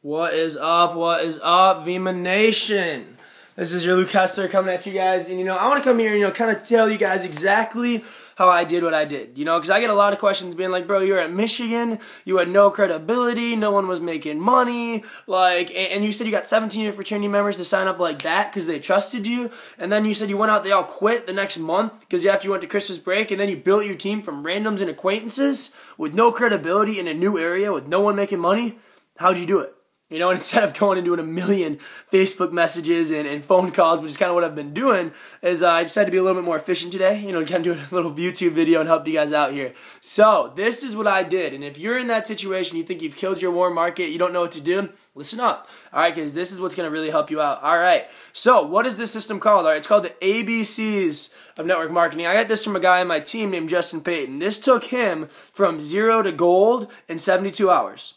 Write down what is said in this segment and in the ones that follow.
What is up? What is up, VEMMA Nation? This is your Luke Hessler coming at you guys, and I want to come here and kind of tell you guys exactly how I did what I did, because I get a lot of questions being like, bro, you were at Michigan, you had no credibility, no one was making money, and you said you got 17 of your fraternity members to sign up like that because they trusted you, and then you said you went out, they all quit the next month because after you went to Christmas break, and then you built your team from randoms and acquaintances with no credibility in a new area with no one making money. How'd you do it? And instead of going and doing a million Facebook messages and phone calls, which is kind of what I've been doing, is I decided to be a little bit more efficient today, kind of do a little YouTube video and help you guys out here. So, this is what I did, and if you're in that situation, you think you've killed your warm market, you don't know what to do, listen up, alright, because this is what's going to really help you out. Alright, so what is this system called? Alright, it's called the ABCs of network marketing. I got this from a guy on my team named Justin Payton. This took him from 0 to gold in 72 hours.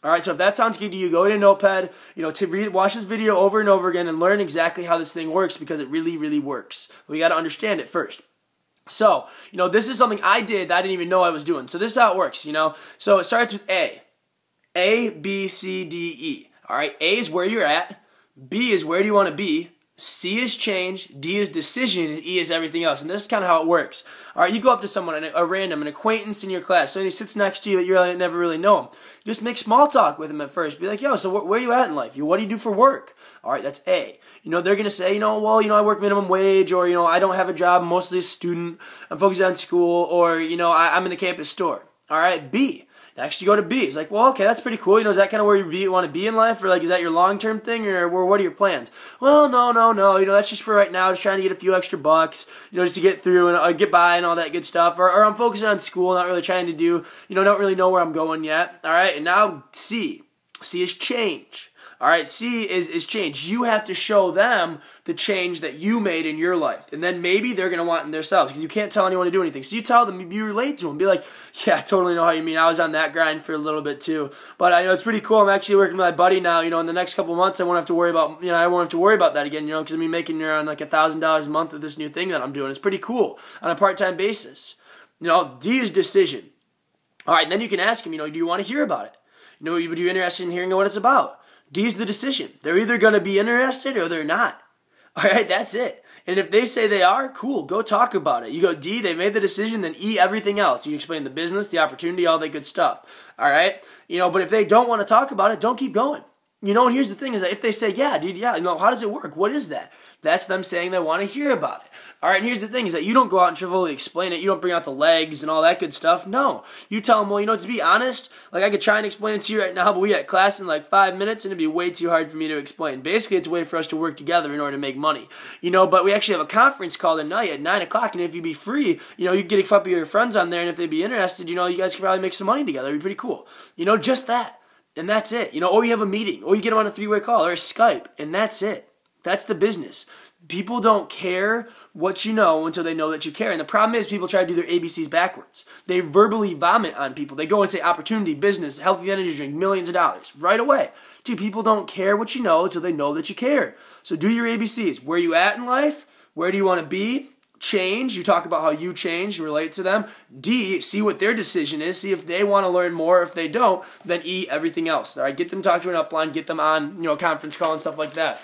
Alright, so if that sounds good to you, go to Notepad, watch this video over and over again and learn exactly how this thing works because it really, really works. We got to understand it first. So, this is something I did that I didn't even know I was doing. So this is how it works, So it starts with A. A, B, C, D, E. Alright, A is where you're at, B is where do you want to be, C is change, D is decision, and E is everything else. And this is kind of how it works. Alright, you go up to someone, a random, an acquaintance in your class, somebody who sits next to you but you never really know him. Just make small talk with him at first. Be like, yo, so where are you at in life? What do you do for work? Alright, that's A. They're going to say, well, I work minimum wage, or, I don't have a job, I'm mostly a student, I'm focused on school, or, I'm in the campus store. Alright, B. Next, you go to B. It's like, well, okay, that's pretty cool. Is that kind of where you want to be in life? Or, is that your long-term thing? Or what are your plans? Well, no. That's just for right now. Just trying to get a few extra bucks, just to get through and get by and all that good stuff. Or I'm focusing on school, not really trying to do, don't really know where I'm going yet. All right, and now C. C is change. All right, C is change. You have to show them the change that you made in your life. And then maybe they're going to want it in themselves because you can't tell anyone to do anything. So you tell them, you relate to them. Be like, yeah, I totally know how you mean. I was on that grind for a little bit too. But I know it's pretty cool. I'm actually working with my buddy now. In the next couple of months, I won't have to worry about, that again, because I'm making around like $1,000 a month of this new thing that I'm doing. It's pretty cool on a part-time basis. D is decision. All right, and then you can ask them, do you want to hear about it? Would you be interested in hearing what it's about? D is the decision. They're either going to be interested or they're not. All right, that's it. And if they say they are, cool, go talk about it. You go D, they made the decision, then E, everything else. You explain the business, the opportunity, all that good stuff. All right? But if they don't want to talk about it, don't keep going. And here's the thing is that if they say, yeah, dude, yeah, how does it work? What is that? That's them saying they want to hear about it. All right, and here's the thing is that you don't go out and trivially explain it. You don't bring out the legs and all that good stuff. No. You tell them, well, to be honest, I could try and explain it to you right now, but we got class in 5 minutes, and it'd be way too hard for me to explain. Basically, it's a way for us to work together in order to make money. But we actually have a conference call tonight at 9 o'clock, and if you'd be free, you could get a couple of your friends on there, and if they'd be interested, you guys could probably make some money together. It'd be pretty cool. Just that. And that's it. Or you have a meeting, or you get them on a 3-way call, or a Skype, and that's it. That's the business. People don't care what you know until they know that you care. And the problem is people try to do their ABCs backwards. They verbally vomit on people. They go and say opportunity, business, healthy energy drink, millions of dollars right away. Dude, people don't care what you know until they know that you care. So do your ABCs. Where are you at in life? Where do you want to be? Change. You talk about how you change, relate to them. D, see what their decision is. See if they want to learn more. If they don't, then E, everything else. All right, get them to talk to an upline. Get them on, a conference call and stuff like that.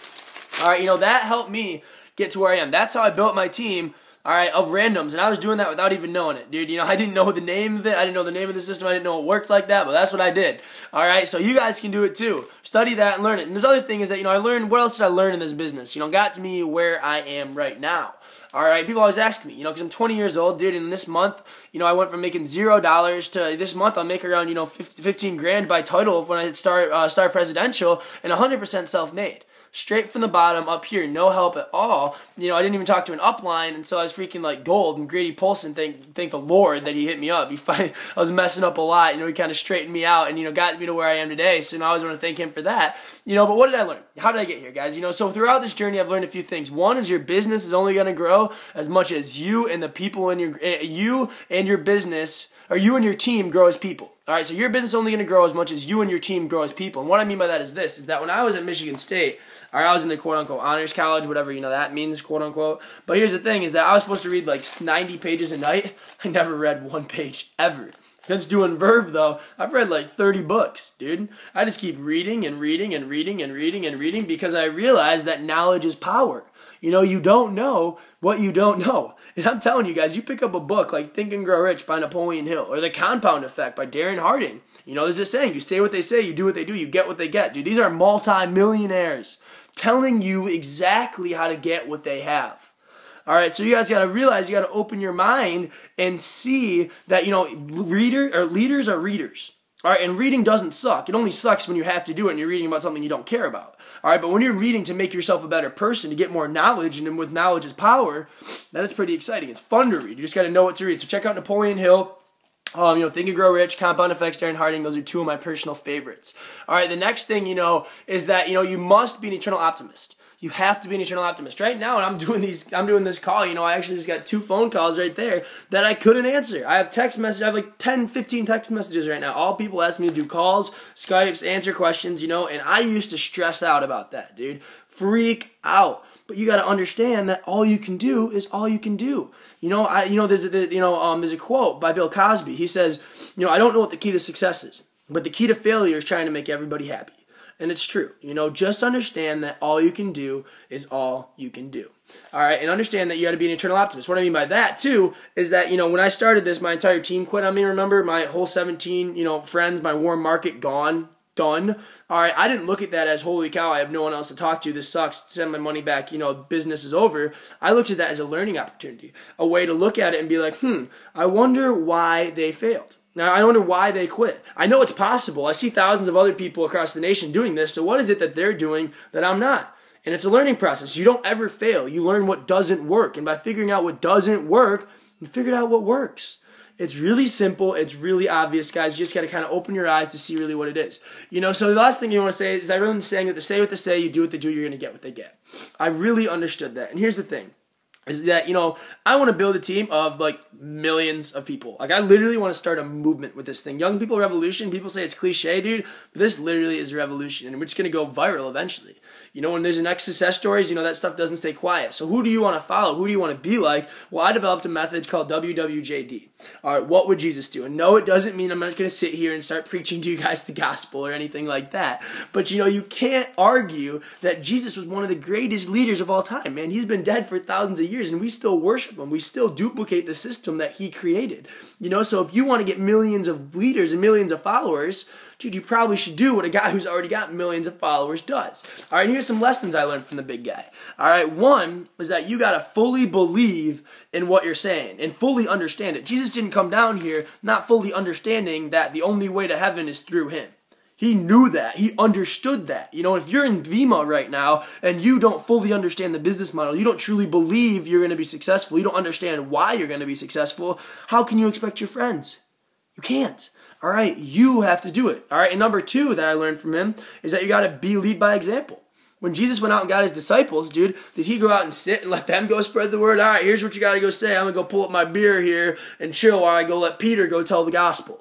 All right, that helped me get to where I am. That's how I built my team, all right, of randoms, and I was doing that without even knowing it, dude. I didn't know the name of it. I didn't know the name of the system. I didn't know it worked like that, but that's what I did. All right, so you guys can do it too. Study that and learn it. And this other thing is that, I learned, what else did I learn in this business? Got to me where I am right now. All right, people always ask me, because I'm 20 years old, dude, and this month, I went from making $0 to this month I'll make around, 15 grand by title when I start presidential and 100% self-made. Straight from the bottom up here, no help at all. I didn't even talk to an upline until I was freaking gold. And Grady Polson, thank the Lord that he hit me up. I was messing up a lot. He kind of straightened me out and got me to where I am today. So I always want to thank him for that. But what did I learn? How did I get here, guys? So throughout this journey, I've learned a few things. One is your business is only going to grow as much as you and the people in your business, or you and your team grow as people. All right, so your business is only going to grow as much as you and your team grow as people. And what I mean by that is this, is that when I was at Michigan State, all right, I was in the quote-unquote honors college, whatever that means, quote-unquote. But here's the thing, is that I was supposed to read 90 pages a night. I never read one page, ever. Since doing Verve, though, I've read like 30 books, dude. I just keep reading and reading and reading and reading and reading because I realize that knowledge is power. You know, you don't know what you don't know. And I'm telling you guys, you pick up a book like Think and Grow Rich by Napoleon Hill or The Compound Effect by Darren Harding. You know, there's a saying, you say what they say, you do what they do, you get what they get. Dude, these are multi-millionaires telling you exactly how to get what they have. All right, so you guys got to realize, you got to open your mind and see that, you know, leaders are readers. All right, and reading doesn't suck. It only sucks when you have to do it and you're reading about something you don't care about. All right, but when you're reading to make yourself a better person, to get more knowledge, and then with knowledge is power, then it's pretty exciting. It's fun to read. You just got to know what to read. So check out Napoleon Hill. You know, Think and Grow Rich, Compound Effects, Darren Harding. Those are two of my personal favorites. All right, the next thing, you know, is that, you know, you must be an eternal optimist. You have to be an eternal optimist. Right now, and I'm doing this call, you know, I actually just got 2 phone calls right there that I couldn't answer. I have text messages, I have like 10, 15 text messages right now. All people ask me to do calls, Skypes, answer questions, you know, and I used to stress out about that, dude. Freak out. But you got to understand that all you can do is all you can do. You know, there's a quote by Bill Cosby. He says, you know, I don't know what the key to success is, but the key to failure is trying to make everybody happy. And it's true. You know, just understand that all you can do is all you can do. All right, and understand that you got to be an eternal optimist. What I mean by that, too, is that, you know, when I started this, my entire team quit on me. Remember, my whole 17, you know, friends, my warm market gone, done. All right, I didn't look at that as, holy cow, I have no one else to talk to. This sucks. Send my money back. You know, business is over. I looked at that as a learning opportunity, a way to look at it and be like, I wonder why they failed. Now, I wonder why they quit. I know it's possible. I see thousands of other people across the nation doing this, so what is it that they're doing that I'm not? And it's a learning process. You don't ever fail. You learn what doesn't work, and by figuring out what doesn't work, you figure out what works. It's really simple. It's really obvious, guys. You just got to kind of open your eyes to see really what it is. You know, so the last thing you want to say is everyone's saying that they say what they say, you do what they do, you're going to get what they get. I really understood that. And here's the thing. Is that, you know, I want to build a team of like millions of people. Like I literally want to start a movement with this thing. Young people revolution, people say it's cliche, dude, but this literally is a revolution and we're just going to go viral eventually. You know, when there's an next success stories, you know, that stuff doesn't stay quiet. So who do you want to follow? Who do you want to be like? Well, I developed a method called WWJD. All right, what would Jesus do? And no, it doesn't mean I'm not going to sit here and start preaching to you guys the gospel or anything like that. But, you know, you can't argue that Jesus was one of the greatest leaders of all time, man. He's been dead for thousands of years and we still worship him. We still duplicate the system that he created. You know, so if you want to get millions of leaders and millions of followers, dude, you probably should do what a guy who's already got millions of followers does. All right, and here's some lessons I learned from the big guy. All right, one is that you got to fully believe in what you're saying and fully understand it. Jesus didn't come down here not fully understanding that the only way to heaven is through him. He knew that. He understood that. You know, if you're in VEMMA right now and you don't fully understand the business model, you don't truly believe you're going to be successful, you don't understand why you're going to be successful, how can you expect your friends? You can't. All right, you have to do it. All right, and number 2 that I learned from him is that you got to lead by example. When Jesus went out and got his disciples, dude, did he go out and sit and let them go spread the word? All right, here's what you got to go say. I'm going to go pull up my beer here and chill while I go let Peter go tell the gospel.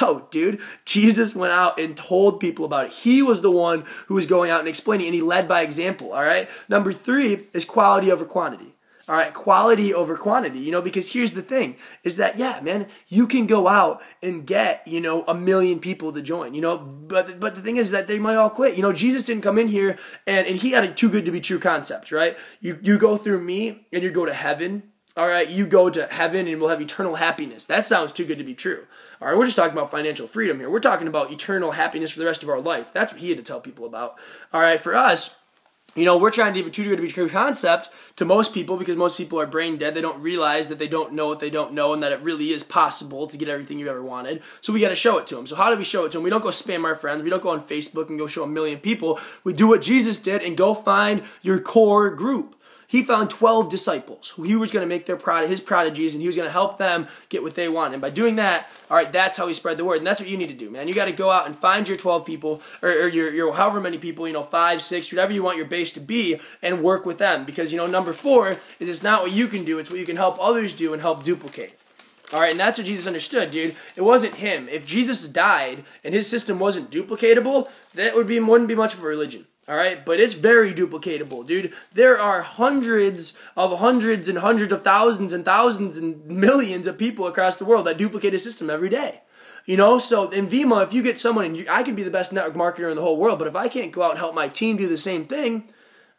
No, dude. Jesus went out and told people about it. He was the one who was going out and explaining, and he led by example, all right? Number 3 is quality over quantity. All right, quality over quantity, you know, because here's the thing, is that, yeah, man, you can go out and get, you know, 1 million people to join, you know, but the thing is that they might all quit. You know, Jesus didn't come in here and he had a too good to be true concept, right? You go through me and you go to heaven. All right, you go to heaven and we'll have eternal happiness. That sounds too good to be true. All right, we're just talking about financial freedom here. We're talking about eternal happiness for the rest of our life. That's what he had to tell people about. All right, for us, you know, we're trying to give a too good to be true concept to most people because most people are brain dead. They don't realize that they don't know what they don't know and that it really is possible to get everything you've ever wanted. So we got to show it to them. So how do we show it to them? We don't go spam our friends. We don't go on Facebook and go show 1 million people. We do what Jesus did and go find your core group. He found 12 disciples who he was going to make his prodigies, and he was going to help them get what they want. And by doing that, all right, that's how he spread the word. And that's what you need to do, man. You got to go out and find your 12 people, or your however many people, you know, 5, 6, whatever you want your base to be, and work with them. Because, you know, number 4 is it's not what you can do, it's what you can help others do and help duplicate. All right, and that's what Jesus understood, dude. It wasn't him. If Jesus died and his system wasn't duplicatable, that wouldn't be much of a religion. All right, but it's very duplicatable, dude. There are hundreds and hundreds of thousands and millions of people across the world that duplicate a system every day. You know, so in VEMMA, if you get someone, and I could be the best network marketer in the whole world, but if I can't go out and help my team do the same thing,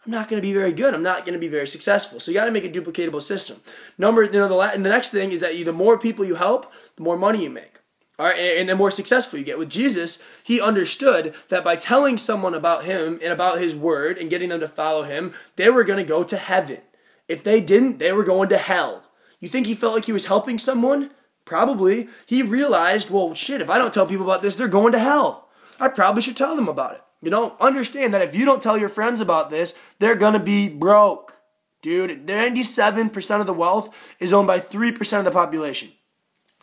I'm not going to be very good. I'm not going to be very successful. So you got to make a duplicatable system. The next thing is that the more people you help, the more money you make. All right, and the more successful you get. With Jesus, he understood that by telling someone about him and about his word and getting them to follow him, they were going to go to heaven. If they didn't, they were going to hell. You think he felt like he was helping someone? Probably. He realized, well, shit, if I don't tell people about this, they're going to hell. I probably should tell them about it. You know, understand that if you don't tell your friends about this, they're going to be broke. Dude, 97% of the wealth is owned by 3% of the population.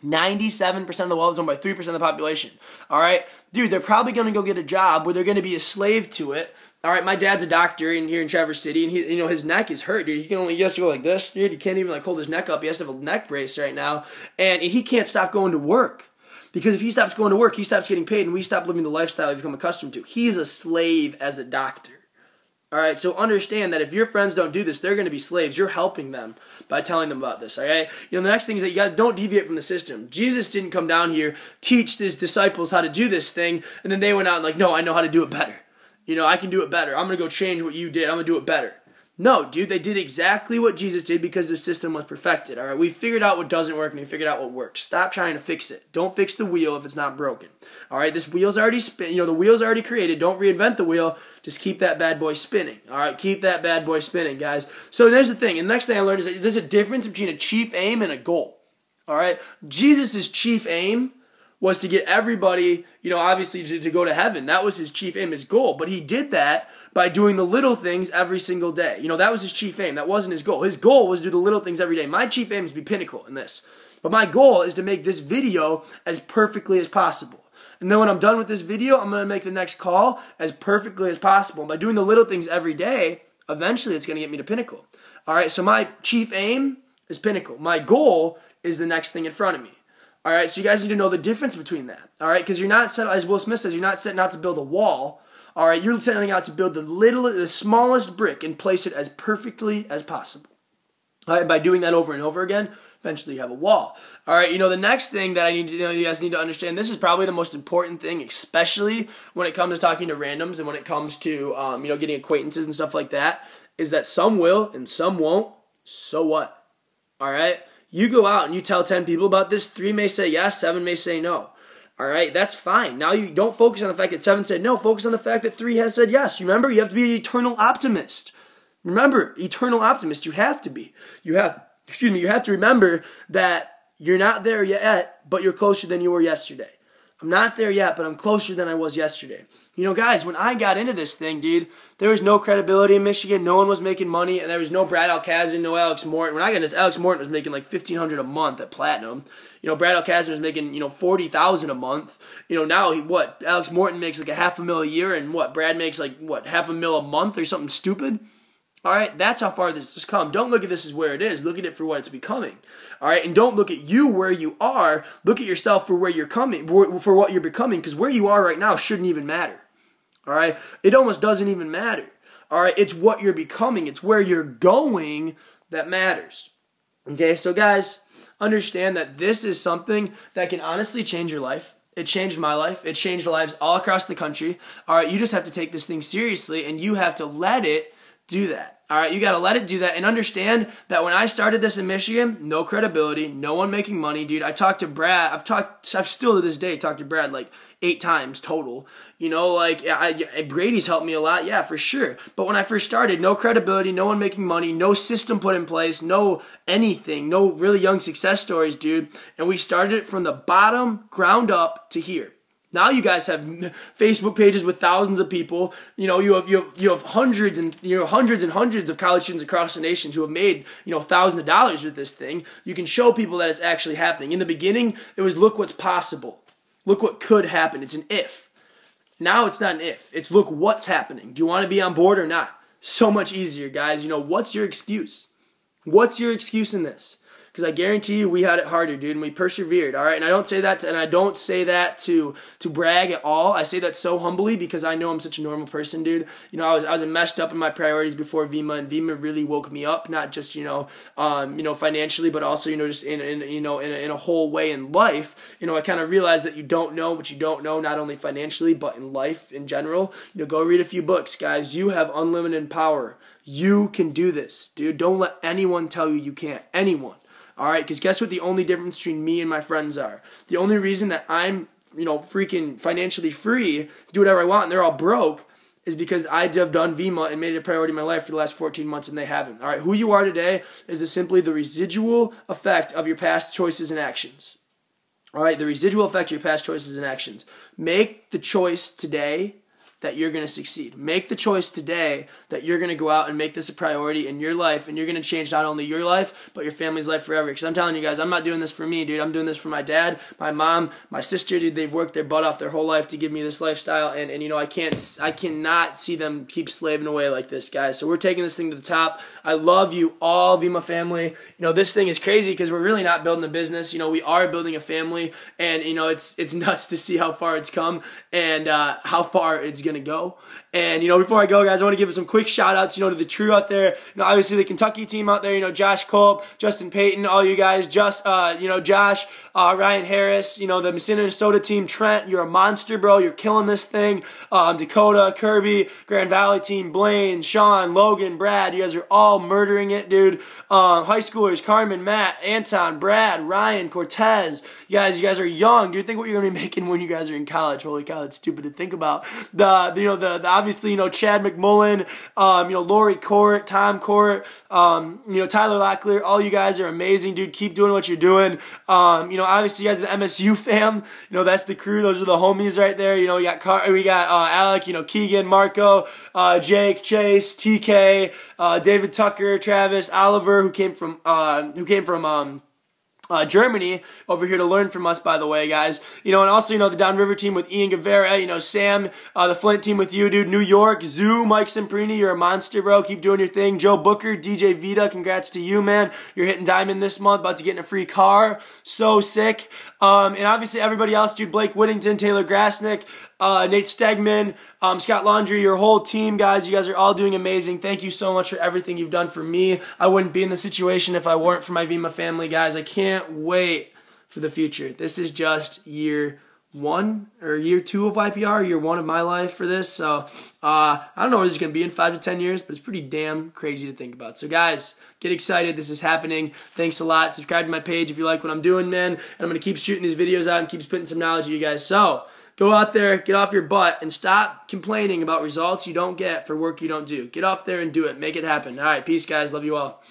97% of the wealth is owned by 3% of the population. All right? Dude, they're probably going to go get a job where they're going to be a slave to it. All right, my dad's a doctor here in Traverse City, and his neck is hurt, dude. He has to go like this, dude. He can't even like hold his neck up. He has to have a neck brace right now, and he can't stop going to work. Because if he stops going to work, he stops getting paid, and we stop living the lifestyle we've become accustomed to. He's a slave as a doctor. All right, so understand that if your friends don't do this, they're going to be slaves. You're helping them by telling them about this, all right? You know, the next thing is that don't deviate from the system. Jesus didn't come down here, teach his disciples how to do this thing, and then they went out and like, no, I know how to do it better. You know, I can do it better. I'm going to go change what you did. I'm going to do it better. No, dude, they did exactly what Jesus did because the system was perfected, all right? We figured out what doesn't work, and we figured out what works. Stop trying to fix it. Don't fix the wheel if it's not broken, all right? This wheel's already the wheel's already created. Don't reinvent the wheel. Just keep that bad boy spinning, all right? Keep that bad boy spinning, guys. So there's the thing, and the next thing I learned is that there's a difference between a chief aim and a goal, all right? Jesus' chief aim was to get everybody, obviously to go to heaven. That was his chief aim, his goal, but he did that by doing the little things every single day. That was his chief aim. That wasn't his goal. His goal was to do the little things every day. My chief aim is to be pinnacle in this. But my goal is to make this video as perfectly as possible. And then when I'm done with this video, I'm going to make the next call as perfectly as possible. And by doing the little things every day, eventually it's going to get me to pinnacle. All right, so my chief aim is pinnacle. My goal is the next thing in front of me. All right, so you guys need to know the difference between that. All right, because you're not set, as Will Smith says, you're not setting out to build a wall. All right, you're setting out to build the smallest brick and place it as perfectly as possible. All right, by doing that over and over again, eventually you have a wall. All right, the next thing that you guys need to understand, this is probably the most important thing, especially when it comes to talking to randoms and when it comes to, getting acquaintances and stuff like that, is that some will and some won't. So what? All right, you go out and you tell 10 people about this, 3 may say yes, 7 may say no. All right, that's fine. Now you don't focus on the fact that 7 said no. Focus on the fact that 3 has said yes. Remember, you have to be an eternal optimist. Remember, eternal optimist. You have to be. You have to remember that you're not there yet, but you're closer than you were yesterday. I'm not there yet, but I'm closer than I was yesterday. Guys, when I got into this thing, dude, there was no credibility in Michigan. No one was making money, and there was no Brad Alcazin, no Alex Morton. When I got into this, Alex Morton was making like $1,500 a month at Platinum. Brad Alcazin was making, $40,000 a month. Now Alex Morton makes like $500,000 a year, and Brad makes like $500,000 a month or something stupid. All right, that's how far this has come. Don't look at this as where it is. Look at it for what it's becoming. All right, and don't look at you where you are. Look at yourself for where you're coming, for what you're becoming, because where you are right now shouldn't even matter. All right, it almost doesn't even matter. All right, it's what you're becoming. It's where you're going that matters. Okay, so guys, understand that this is something that can honestly change your life. It changed my life. It changed lives all across the country. All right, you just have to take this thing seriously, and you have to let it do that. All right, you got to let it do that and understand that when I started this in Michigan, no credibility, no one making money, dude. I talked to Brad. I've still to this day talked to Brad like 8 times total. Brady's helped me a lot, yeah, for sure. But when I first started, no credibility, no one making money, no system put in place, no anything, no really young success stories, dude. And we started it from the bottom, ground up to here. Now you guys have Facebook pages with thousands of people. You have hundreds and hundreds of college students across the nation who have made thousands of dollars with this thing. You can show people that it's actually happening. In the beginning, it was look what's possible, look what could happen. It's an if. Now it's not an if. It's look what's happening. Do you want to be on board or not? So much easier, guys. What's your excuse? What's your excuse in this? because I guarantee you we had it harder, dude, and we persevered, all right? And I don't say that to brag at all. I say that so humbly because I know I'm such a normal person, dude. You know, I was messed up in my priorities before VEMMA, and VEMMA really woke me up, not just, financially, but also, just in a whole way in life. I kind of realized that you don't know what you don't know, not only financially, but in life in general. Go read a few books, guys. You have unlimited power. You can do this, dude. Don't let anyone tell you you can't. Anyone. All right? Because guess what the only difference between me and my friends are? The only reason that I'm, freaking financially free to do whatever I want and they're all broke is because I have done VEMMA and made it a priority in my life for the last 14 months and they haven't. All right? Who you are today is simply the residual effect of your past choices and actions. All right? The residual effect of your past choices and actions. Make the choice today that you're going to succeed. Make the choice today that you're going to go out and make this a priority in your life, and you're going to change not only your life, but your family's life forever. Because I'm telling you guys, I'm not doing this for me, dude. I'm doing this for my dad, my mom, my sister, dude. They've worked their butt off their whole life to give me this lifestyle, and I cannot see them keep slaving away like this, guys. So we're taking this thing to the top. I love you all, VEMMA family. This thing is crazy because we're really not building a business. We are building a family, and it's nuts to see how far it's come and how far it's going to go. And before I go, guys, I want to give some quick shout outs to the crew out there. Obviously the Kentucky team out there, Josh Culp, Justin Payton, all you guys, Josh, Ryan Harris, the Minnesota team, Trent, you're a monster, bro. You're killing this thing. Dakota, Kirby, Grand Valley team, Blaine, Sean, Logan, Brad, you guys are all murdering it, dude. High schoolers, Carmen, Matt, Anton, Brad, Ryan, Cortez, you guys are young. Do you think what you're gonna be making when you guys are in college? Holy cow, that's stupid to think about. Obviously, Chad McMullen, Lori Court, Tom Court, Tyler Locklear, all you guys are amazing, dude. Keep doing what you're doing. Obviously, you guys are the MSU fam. That's the crew. Those are the homies right there. We got Alec, Keegan, Marco, Jake, Chase, TK, David Tucker, Travis, Oliver, who came from Germany over here to learn from us, by the way, guys. And also, the Downriver team with Ian Guevara, Sam, the Flint team with you, dude. New York, Zoo, Mike Semprini, you're a monster, bro. Keep doing your thing. Joe Booker, DJ Vita, congrats to you, man. You're hitting diamond this month, about to get in a free car. So sick. And obviously everybody else, dude. Blake Whittington, Taylor Grasnick, Nate Stegman, Scott Laundry, your whole team, guys. You guys are all doing amazing. Thank you so much for everything you've done for me. I wouldn't be in the situation if I weren't for my VEMMA family, guys. I can't wait for the future. This is just year 1 or year 2 of YPR, year 1 of my life for this. So I don't know where this is going to be in 5 to 10 years, but it's pretty damn crazy to think about. So guys, get excited. This is happening. Thanks a lot. Subscribe to my page if you like what I'm doing, man. And I'm going to keep shooting these videos out and keep spitting some knowledge to you guys. So go out there, get off your butt, and stop complaining about results you don't get for work you don't do. Get off there and do it. Make it happen. All right, peace, guys. Love you all.